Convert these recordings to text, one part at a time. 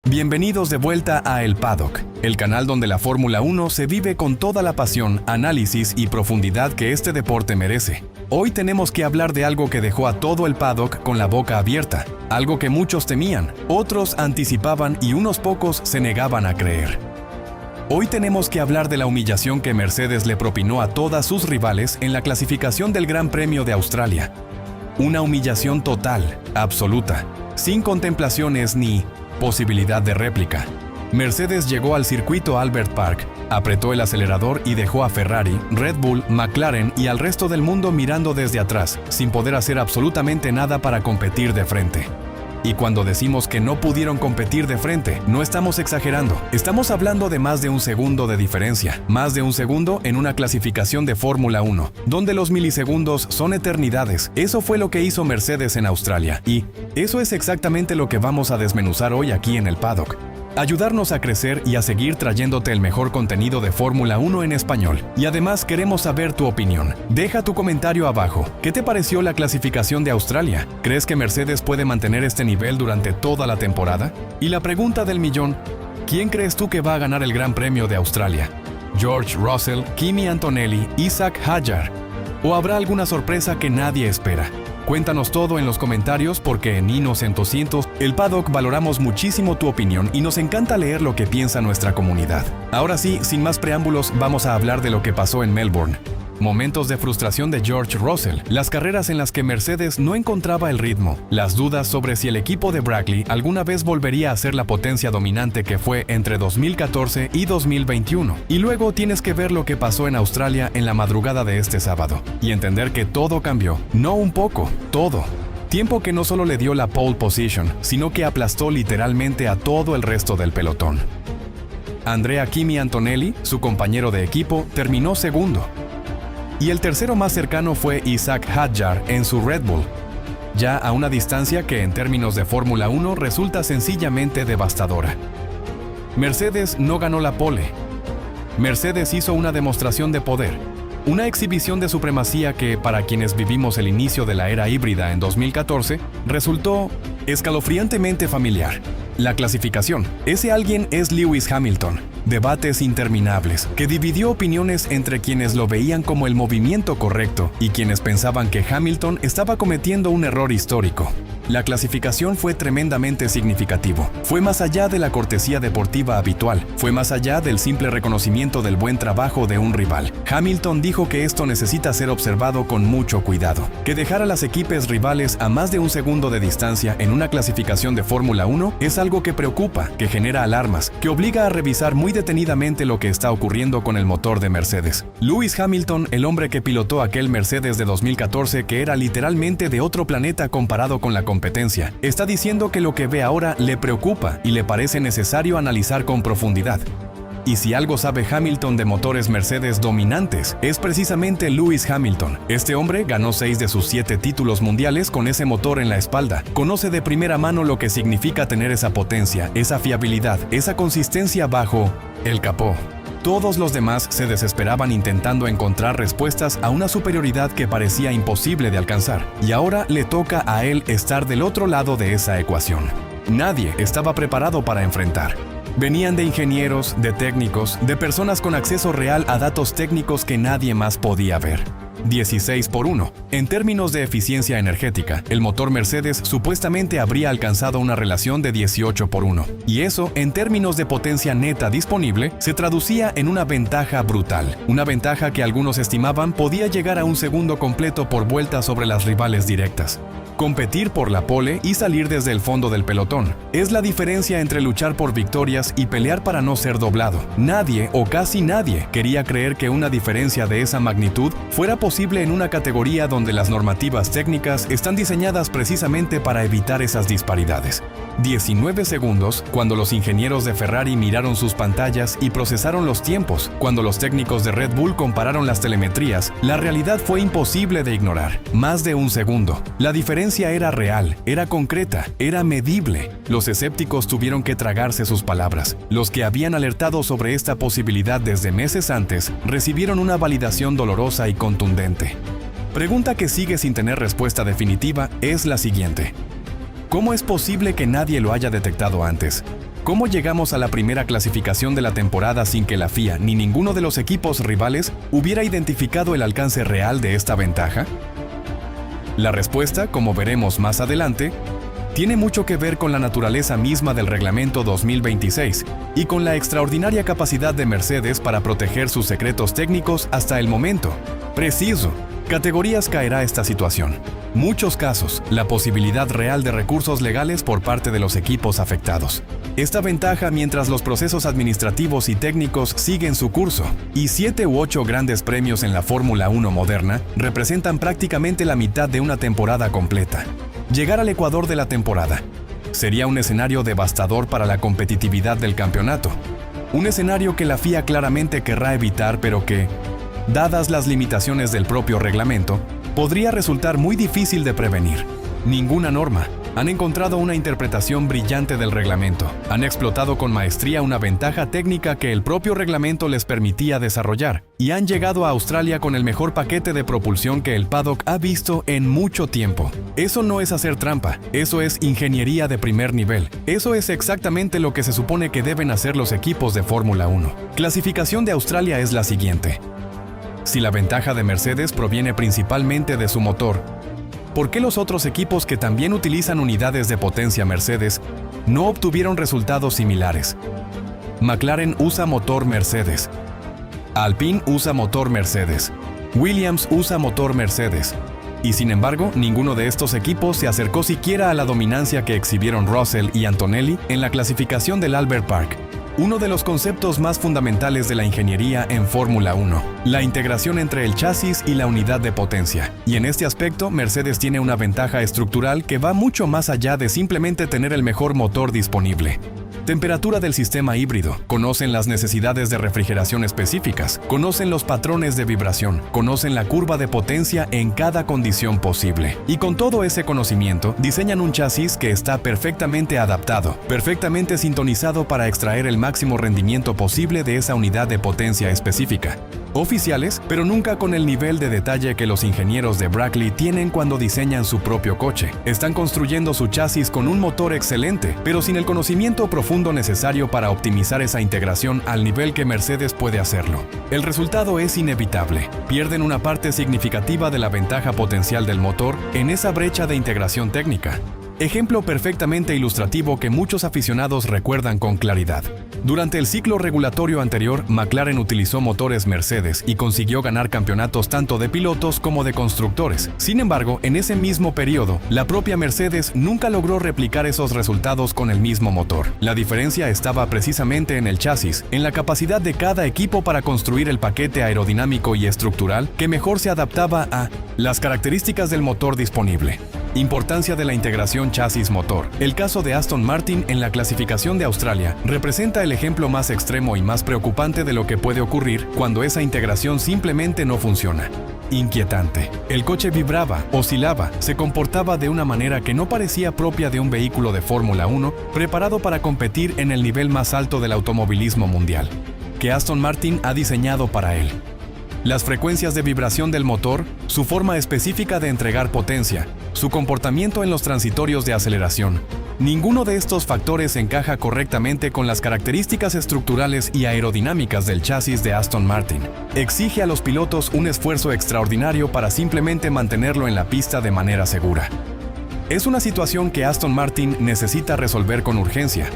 Bienvenidos de vuelta a El Paddock, el canal donde la Fórmula 1 se vive con toda la pasión, análisis y profundidad que este deporte merece. Hoy tenemos que hablar de algo que dejó a todo el paddock con la boca abierta, algo que muchos temían, otros anticipaban y unos pocos se negaban a creer. Hoy tenemos que hablar de la humillación que Mercedes le propinó a todas sus rivales en la clasificación del Gran Premio de Australia. Una humillación total, absoluta, sin contemplaciones ni posibilidad de réplica. Mercedes llegó al circuito Albert Park, apretó el acelerador y dejó a Ferrari, Red Bull, McLaren y al resto del mundo mirando desde atrás, sin poder hacer absolutamente nada para competir de frente. Y cuando decimos que no pudieron competir de frente, no estamos exagerando. Estamos hablando de más de un segundo de diferencia, más de un segundo en una clasificación de Fórmula 1, donde los milisegundos son eternidades. Eso fue lo que hizo Mercedes en Australia, y eso es exactamente lo que vamos a desmenuzar hoy aquí en el Paddock. Ayudarnos a crecer y a seguir trayéndote el mejor contenido de Fórmula 1 en español. Y además queremos saber tu opinión. Deja tu comentario abajo. ¿Qué te pareció la clasificación de Australia? ¿Crees que Mercedes puede mantener este nivel durante toda la temporada? Y la pregunta del millón, ¿quién crees tú que va a ganar el Gran Premio de Australia? ¿George Russell, Kimi Antonelli, Isaac Hadjar? ¿O habrá alguna sorpresa que nadie espera? Cuéntanos todo en los comentarios porque en Inocentocientos, el Paddock, valoramos muchísimo tu opinión y nos encanta leer lo que piensa nuestra comunidad. Ahora sí, sin más preámbulos, vamos a hablar de lo que pasó en Melbourne. Momentos de frustración de George Russell, las carreras en las que Mercedes no encontraba el ritmo, las dudas sobre si el equipo de Brackley alguna vez volvería a ser la potencia dominante que fue entre 2014 y 2021. Y luego tienes que ver lo que pasó en Australia en la madrugada de este sábado y entender que todo cambió, no un poco, todo. Tiempo que no solo le dio la pole position, sino que aplastó literalmente a todo el resto del pelotón. Andrea Kimi Antonelli, su compañero de equipo, terminó segundo. Y el tercero más cercano fue Isaac Hadjar en su Red Bull, ya a una distancia que en términos de Fórmula 1 resulta sencillamente devastadora. Mercedes no ganó la pole. Mercedes hizo una demostración de poder, una exhibición de supremacía que, para quienes vivimos el inicio de la era híbrida en 2014, resultó escalofriantemente familiar. La clasificación. Ese alguien es Lewis Hamilton. Debates interminables, que dividió opiniones entre quienes lo veían como el movimiento correcto y quienes pensaban que Hamilton estaba cometiendo un error histórico. La clasificación fue tremendamente significativo. Fue más allá de la cortesía deportiva habitual, fue más allá del simple reconocimiento del buen trabajo de un rival. Hamilton dijo que esto necesita ser observado con mucho cuidado, que dejar a las equipos rivales a más de un segundo de distancia en una clasificación de Fórmula 1 es algo que preocupa, que genera alarmas, que obliga a revisar muy detenidamente lo que está ocurriendo con el motor de Mercedes. Lewis Hamilton, el hombre que pilotó aquel Mercedes de 2014 que era literalmente de otro planeta comparado con la competencia, está diciendo que lo que ve ahora le preocupa y le parece necesario analizar con profundidad. Y si algo sabe Hamilton de motores Mercedes dominantes, es precisamente Lewis Hamilton. Este hombre ganó 6 de sus 7 títulos mundiales con ese motor en la espalda. Conoce de primera mano lo que significa tener esa potencia, esa fiabilidad, esa consistencia bajo el capó. Todos los demás se desesperaban intentando encontrar respuestas a una superioridad que parecía imposible de alcanzar. Y ahora le toca a él estar del otro lado de esa ecuación. Nadie estaba preparado para enfrentar. Venían de ingenieros, de técnicos, de personas con acceso real a datos técnicos que nadie más podía ver. 16:1. En términos de eficiencia energética, el motor Mercedes supuestamente habría alcanzado una relación de 18:1. Y eso, en términos de potencia neta disponible, se traducía en una ventaja brutal. Una ventaja que algunos estimaban podía llegar a un segundo completo por vuelta sobre las rivales directas. Competir por la pole y salir desde el fondo del pelotón es la diferencia entre luchar por victorias y pelear para no ser doblado. Nadie o casi nadie quería creer que una diferencia de esa magnitud fuera posible en una categoría donde las normativas técnicas están diseñadas precisamente para evitar esas disparidades. 19 segundos cuando los ingenieros de Ferrari miraron sus pantallas y procesaron los tiempos, cuando los técnicos de Red Bull compararon las telemetrías, la realidad fue imposible de ignorar. Más de un segundo. La diferencia era real, era concreta, era medible. Los escépticos tuvieron que tragarse sus palabras. Los que habían alertado sobre esta posibilidad desde meses antes recibieron una validación dolorosa y contundente. Pregunta que sigue sin tener respuesta definitiva es la siguiente. ¿Cómo es posible que nadie lo haya detectado antes? ¿Cómo llegamos a la primera clasificación de la temporada sin que la FIA ni ninguno de los equipos rivales hubiera identificado el alcance real de esta ventaja? La respuesta, como veremos más adelante, tiene mucho que ver con la naturaleza misma del reglamento 2026 y con la extraordinaria capacidad de Mercedes para proteger sus secretos técnicos hasta el momento preciso. Categorías caerá esta situación. Muchos casos, la posibilidad real de recursos legales por parte de los equipos afectados. Esta ventaja mientras los procesos administrativos y técnicos siguen su curso, y 7 u 8 grandes premios en la Fórmula 1 moderna representan prácticamente la mitad de una temporada completa. Llegar al ecuador de la temporada sería un escenario devastador para la competitividad del campeonato. Un escenario que la FIA claramente querrá evitar, pero que, dadas las limitaciones del propio reglamento, podría resultar muy difícil de prevenir. Ninguna norma. Han encontrado una interpretación brillante del reglamento. Han explotado con maestría una ventaja técnica que el propio reglamento les permitía desarrollar. Y han llegado a Australia con el mejor paquete de propulsión que el paddock ha visto en mucho tiempo. Eso no es hacer trampa. Eso es ingeniería de primer nivel. Eso es exactamente lo que se supone que deben hacer los equipos de Fórmula 1. Clasificación de Australia es la siguiente. Si la ventaja de Mercedes proviene principalmente de su motor, ¿por qué los otros equipos que también utilizan unidades de potencia Mercedes no obtuvieron resultados similares? McLaren usa motor Mercedes. Alpine usa motor Mercedes. Williams usa motor Mercedes. Y sin embargo, ninguno de estos equipos se acercó siquiera a la dominancia que exhibieron Russell y Antonelli en la clasificación del Albert Park. Uno de los conceptos más fundamentales de la ingeniería en Fórmula 1, la integración entre el chasis y la unidad de potencia. Y en este aspecto, Mercedes tiene una ventaja estructural que va mucho más allá de simplemente tener el mejor motor disponible. Temperatura del sistema híbrido. Conocen las necesidades de refrigeración específicas, conocen los patrones de vibración, conocen la curva de potencia en cada condición posible. Y con todo ese conocimiento, diseñan un chasis que está perfectamente adaptado, perfectamente sintonizado para extraer el máximo rendimiento posible de esa unidad de potencia específica. Oficiales, pero nunca con el nivel de detalle que los ingenieros de Brackley tienen cuando diseñan su propio coche. Están construyendo su chasis con un motor excelente, pero sin el conocimiento profundo necesario para optimizar esa integración al nivel que Mercedes puede hacerlo. El resultado es inevitable. Pierden una parte significativa de la ventaja potencial del motor en esa brecha de integración técnica. Ejemplo perfectamente ilustrativo que muchos aficionados recuerdan con claridad. Durante el ciclo regulatorio anterior, McLaren utilizó motores Mercedes y consiguió ganar campeonatos tanto de pilotos como de constructores. Sin embargo, en ese mismo periodo, la propia Mercedes nunca logró replicar esos resultados con el mismo motor. La diferencia estaba precisamente en el chasis, en la capacidad de cada equipo para construir el paquete aerodinámico y estructural que mejor se adaptaba a las características del motor disponible. Importancia de la integración chasis-motor. El caso de Aston Martin en la clasificación de Australia representa el ejemplo más extremo y más preocupante de lo que puede ocurrir cuando esa integración simplemente no funciona. Inquietante. El coche vibraba, oscilaba, se comportaba de una manera que no parecía propia de un vehículo de Fórmula 1 preparado para competir en el nivel más alto del automovilismo mundial, que Aston Martin ha diseñado para él. Las frecuencias de vibración del motor, su forma específica de entregar potencia, su comportamiento en los transitorios de aceleración. Ninguno de estos factores encaja correctamente con las características estructurales y aerodinámicas del chasis de Aston Martin. Exige a los pilotos un esfuerzo extraordinario para simplemente mantenerlo en la pista de manera segura. Es una situación que Aston Martin necesita resolver con urgencia,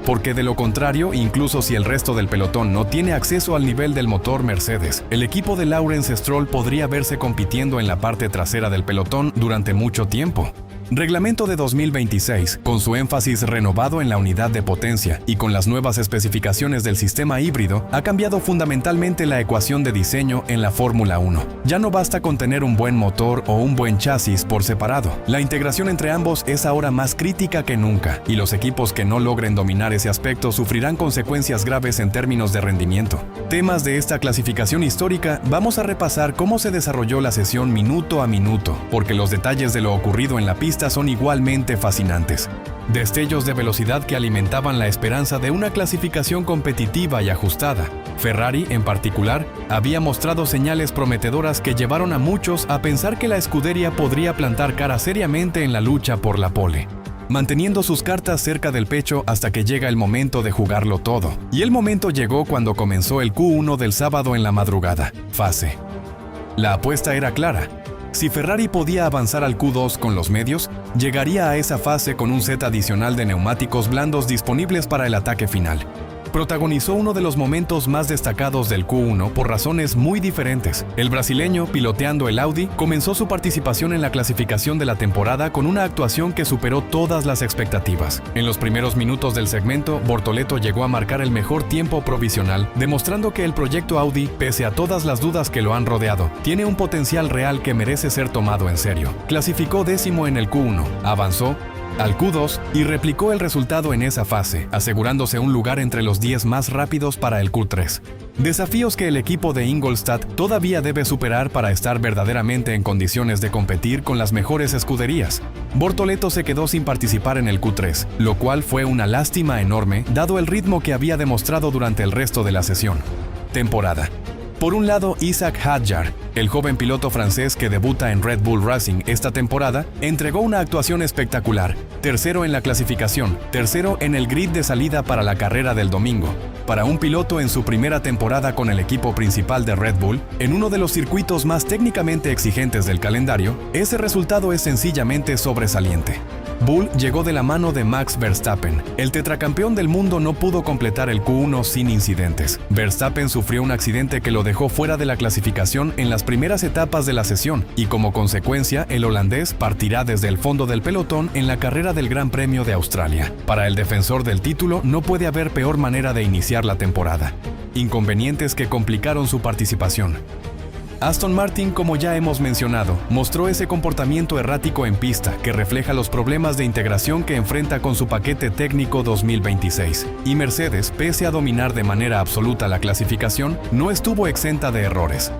porque de lo contrario, incluso si el resto del pelotón no tiene acceso al nivel del motor Mercedes, el equipo de Lawrence Stroll podría verse compitiendo en la parte trasera del pelotón durante mucho tiempo. Reglamento de 2026, con su énfasis renovado en la unidad de potencia y con las nuevas especificaciones del sistema híbrido, ha cambiado fundamentalmente la ecuación de diseño en la Fórmula 1. Ya no basta con tener un buen motor o un buen chasis por separado. La integración entre ambos es ahora más crítica que nunca, y los equipos que no logren dominar ese aspecto sufrirán consecuencias graves en términos de rendimiento. Temas de esta clasificación histórica, vamos a repasar cómo se desarrolló la sesión minuto a minuto, porque los detalles de lo ocurrido en la pista son igualmente fascinantes. Destellos de velocidad que alimentaban la esperanza de una clasificación competitiva y ajustada. Ferrari, en particular, había mostrado señales prometedoras que llevaron a muchos a pensar que la escudería podría plantar cara seriamente en la lucha por la pole. manteniendo sus cartas cerca del pecho hasta que llega el momento de jugarlo todo. Y el momento llegó cuando comenzó el Q1 del sábado en la madrugada. Fase. La apuesta era clara. Si Ferrari podía avanzar al Q2 con los medios, llegaría a esa fase con un set adicional de neumáticos blandos disponibles para el ataque final. Protagonizó uno de los momentos más destacados del Q1 por razones muy diferentes. El brasileño, piloteando el Audi, comenzó su participación en la clasificación de la temporada con una actuación que superó todas las expectativas. En los primeros minutos del segmento, Bortoleto llegó a marcar el mejor tiempo provisional, demostrando que el proyecto Audi, pese a todas las dudas que lo han rodeado, tiene un potencial real que merece ser tomado en serio. Clasificó 10º en el Q1, avanzó al Q2 y replicó el resultado en esa fase, asegurándose un lugar entre los 10 más rápidos para el Q3. Desafíos que el equipo de Ingolstadt todavía debe superar para estar verdaderamente en condiciones de competir con las mejores escuderías. Bortoleto se quedó sin participar en el Q3, lo cual fue una lástima enorme dado el ritmo que había demostrado durante el resto de la sesión. Temporada. Por un lado, Isaac Hadjar, el joven piloto francés que debuta en Red Bull Racing esta temporada, entregó una actuación espectacular. Tercero en la clasificación, tercero en el grid de salida para la carrera del domingo. Para un piloto en su primera temporada con el equipo principal de Red Bull, en uno de los circuitos más técnicamente exigentes del calendario, ese resultado es sencillamente sobresaliente. Bull llegó de la mano de Max Verstappen. El tetracampeón del mundo no pudo completar el Q1 sin incidentes. Verstappen sufrió un accidente que lo dejó fuera de la clasificación en las primeras etapas de la sesión y como consecuencia el holandés partirá desde el fondo del pelotón en la carrera del Gran Premio de Australia. Para el defensor del título no puede haber peor manera de iniciar la temporada. Inconvenientes que complicaron su participación. Aston Martin, como ya hemos mencionado, mostró ese comportamiento errático en pista que refleja los problemas de integración que enfrenta con su paquete técnico 2026. Y Mercedes, pese a dominar de manera absoluta la clasificación, no estuvo exenta de errores.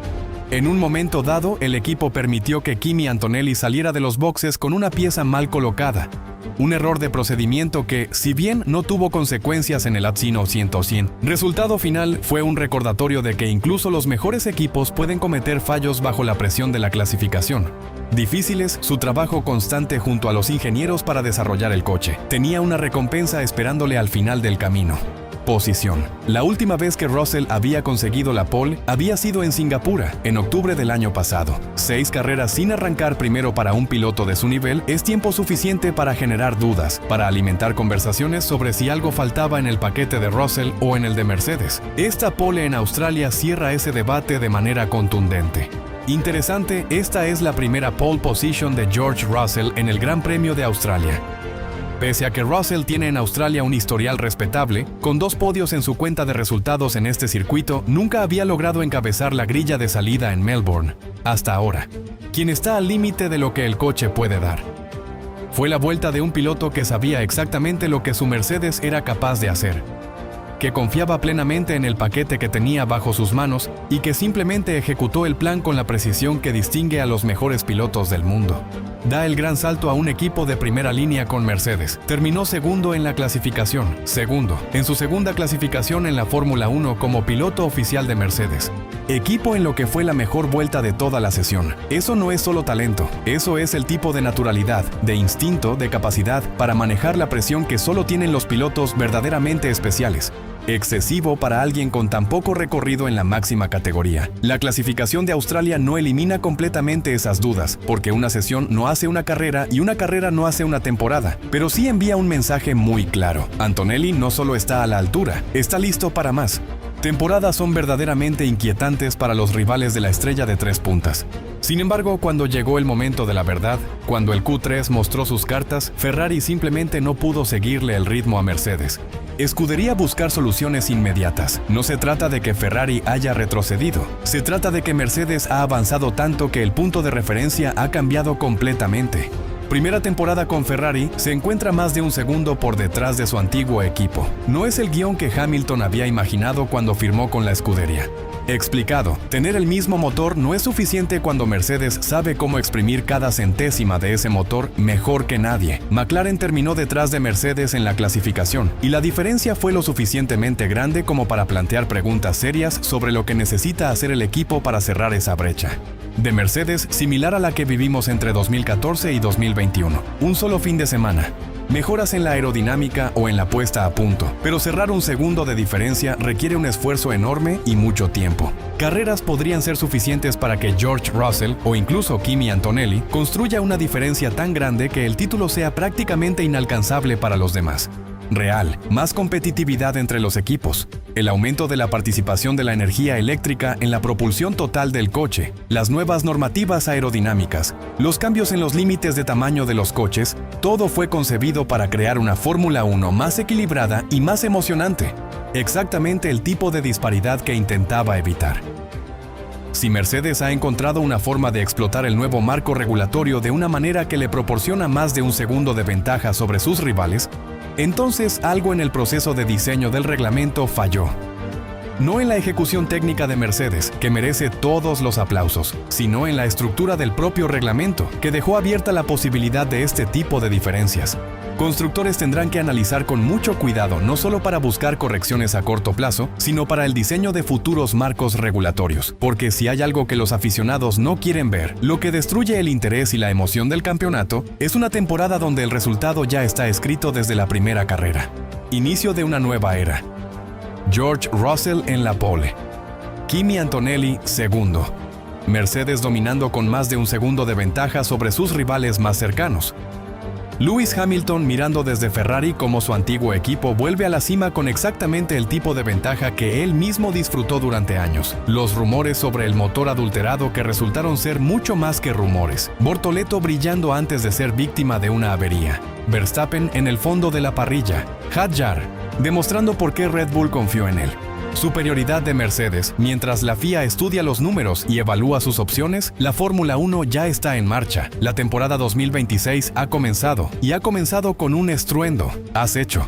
En un momento dado, el equipo permitió que Kimi Antonelli saliera de los boxes con una pieza mal colocada. Un error de procedimiento que, si bien no tuvo consecuencias en el Atsino 100%, resultado final fue un recordatorio de que incluso los mejores equipos pueden cometer fallos bajo la presión de la clasificación. Difíciles, su trabajo constante junto a los ingenieros para desarrollar el coche tenía una recompensa esperándole al final del camino. Posición. La última vez que Russell había conseguido la pole había sido en Singapur, en octubre del año pasado. 6 carreras sin arrancar primero para un piloto de su nivel es tiempo suficiente para generar dudas, para alimentar conversaciones sobre si algo faltaba en el paquete de Russell o en el de Mercedes. Esta pole en Australia cierra ese debate de manera contundente. Interesante, esta es la primera pole position de George Russell en el Gran Premio de Australia. Pese a que Russell tiene en Australia un historial respetable, con 2 podios en su cuenta de resultados en este circuito, nunca había logrado encabezar la grilla de salida en Melbourne, hasta ahora, quien está al límite de lo que el coche puede dar. Fue la vuelta de un piloto que sabía exactamente lo que su Mercedes era capaz de hacer, que confiaba plenamente en el paquete que tenía bajo sus manos y que simplemente ejecutó el plan con la precisión que distingue a los mejores pilotos del mundo. Da el gran salto a un equipo de primera línea con Mercedes. Terminó segundo en la clasificación, segundo en su segunda clasificación en la Fórmula 1 como piloto oficial de Mercedes. Equipo en lo que fue la mejor vuelta de toda la sesión. Eso no es solo talento, eso es el tipo de naturalidad, de instinto, de capacidad para manejar la presión que solo tienen los pilotos verdaderamente especiales. Excesivo para alguien con tan poco recorrido en la máxima categoría. La clasificación de Australia no elimina completamente esas dudas, porque una sesión no hace una carrera y una carrera no hace una temporada, pero sí envía un mensaje muy claro. Antonelli no solo está a la altura, está listo para más. Temporadas son verdaderamente inquietantes para los rivales de la estrella de 3 puntas. Sin embargo, cuando llegó el momento de la verdad, cuando el Q3 mostró sus cartas, Ferrari simplemente no pudo seguirle el ritmo a Mercedes. Escudería buscar soluciones inmediatas. No se trata de que Ferrari haya retrocedido. Se trata de que Mercedes ha avanzado tanto que el punto de referencia ha cambiado completamente. Primera temporada con Ferrari, se encuentra más de un segundo por detrás de su antiguo equipo. No es el guión que Hamilton había imaginado cuando firmó con la escudería. Explicado, tener el mismo motor no es suficiente cuando Mercedes sabe cómo exprimir cada centésima de ese motor mejor que nadie. McLaren terminó detrás de Mercedes en la clasificación, y la diferencia fue lo suficientemente grande como para plantear preguntas serias sobre lo que necesita hacer el equipo para cerrar esa brecha. De Mercedes, similar a la que vivimos entre 2014 y 2021. Un solo fin de semana. mejoras en la aerodinámica o en la puesta a punto, pero cerrar un segundo de diferencia requiere un esfuerzo enorme y mucho tiempo. Carreras podrían ser suficientes para que George Russell o incluso Kimi Antonelli construya una diferencia tan grande que el título sea prácticamente inalcanzable para los demás. Real, más competitividad entre los equipos, el aumento de la participación de la energía eléctrica en la propulsión total del coche, las nuevas normativas aerodinámicas, los cambios en los límites de tamaño de los coches, todo fue concebido para crear una Fórmula 1 más equilibrada y más emocionante. Exactamente el tipo de disparidad que intentaba evitar. Si Mercedes ha encontrado una forma de explotar el nuevo marco regulatorio de una manera que le proporciona más de un segundo de ventaja sobre sus rivales, entonces algo en el proceso de diseño del reglamento falló. No en la ejecución técnica de Mercedes, que merece todos los aplausos, sino en la estructura del propio reglamento, que dejó abierta la posibilidad de este tipo de diferencias. Constructores tendrán que analizar con mucho cuidado no solo para buscar correcciones a corto plazo, sino para el diseño de futuros marcos regulatorios, porque si hay algo que los aficionados no quieren ver, lo que destruye el interés y la emoción del campeonato, es una temporada donde el resultado ya está escrito desde la primera carrera. Inicio de una nueva era. George Russell en la pole. Kimi Antonelli segundo. Mercedes dominando con más de un segundo de ventaja sobre sus rivales más cercanos. Lewis Hamilton mirando desde Ferrari como su antiguo equipo vuelve a la cima con exactamente el tipo de ventaja que él mismo disfrutó durante años. Los rumores sobre el motor adulterado que resultaron ser mucho más que rumores. Bortoleto brillando antes de ser víctima de una avería. Verstappen en el fondo de la parrilla. Hadjar demostrando por qué Red Bull confió en él. Superioridad de Mercedes. Mientras la FIA estudia los números y evalúa sus opciones, la Fórmula 1 ya está en marcha. La temporada 2026 ha comenzado, y ha comenzado con un estruendo. Has hecho.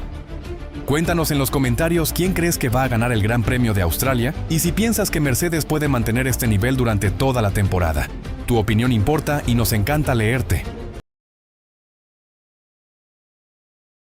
Cuéntanos en los comentarios quién crees que va a ganar el Gran Premio de Australia y si piensas que Mercedes puede mantener este nivel durante toda la temporada. Tu opinión importa y nos encanta leerte.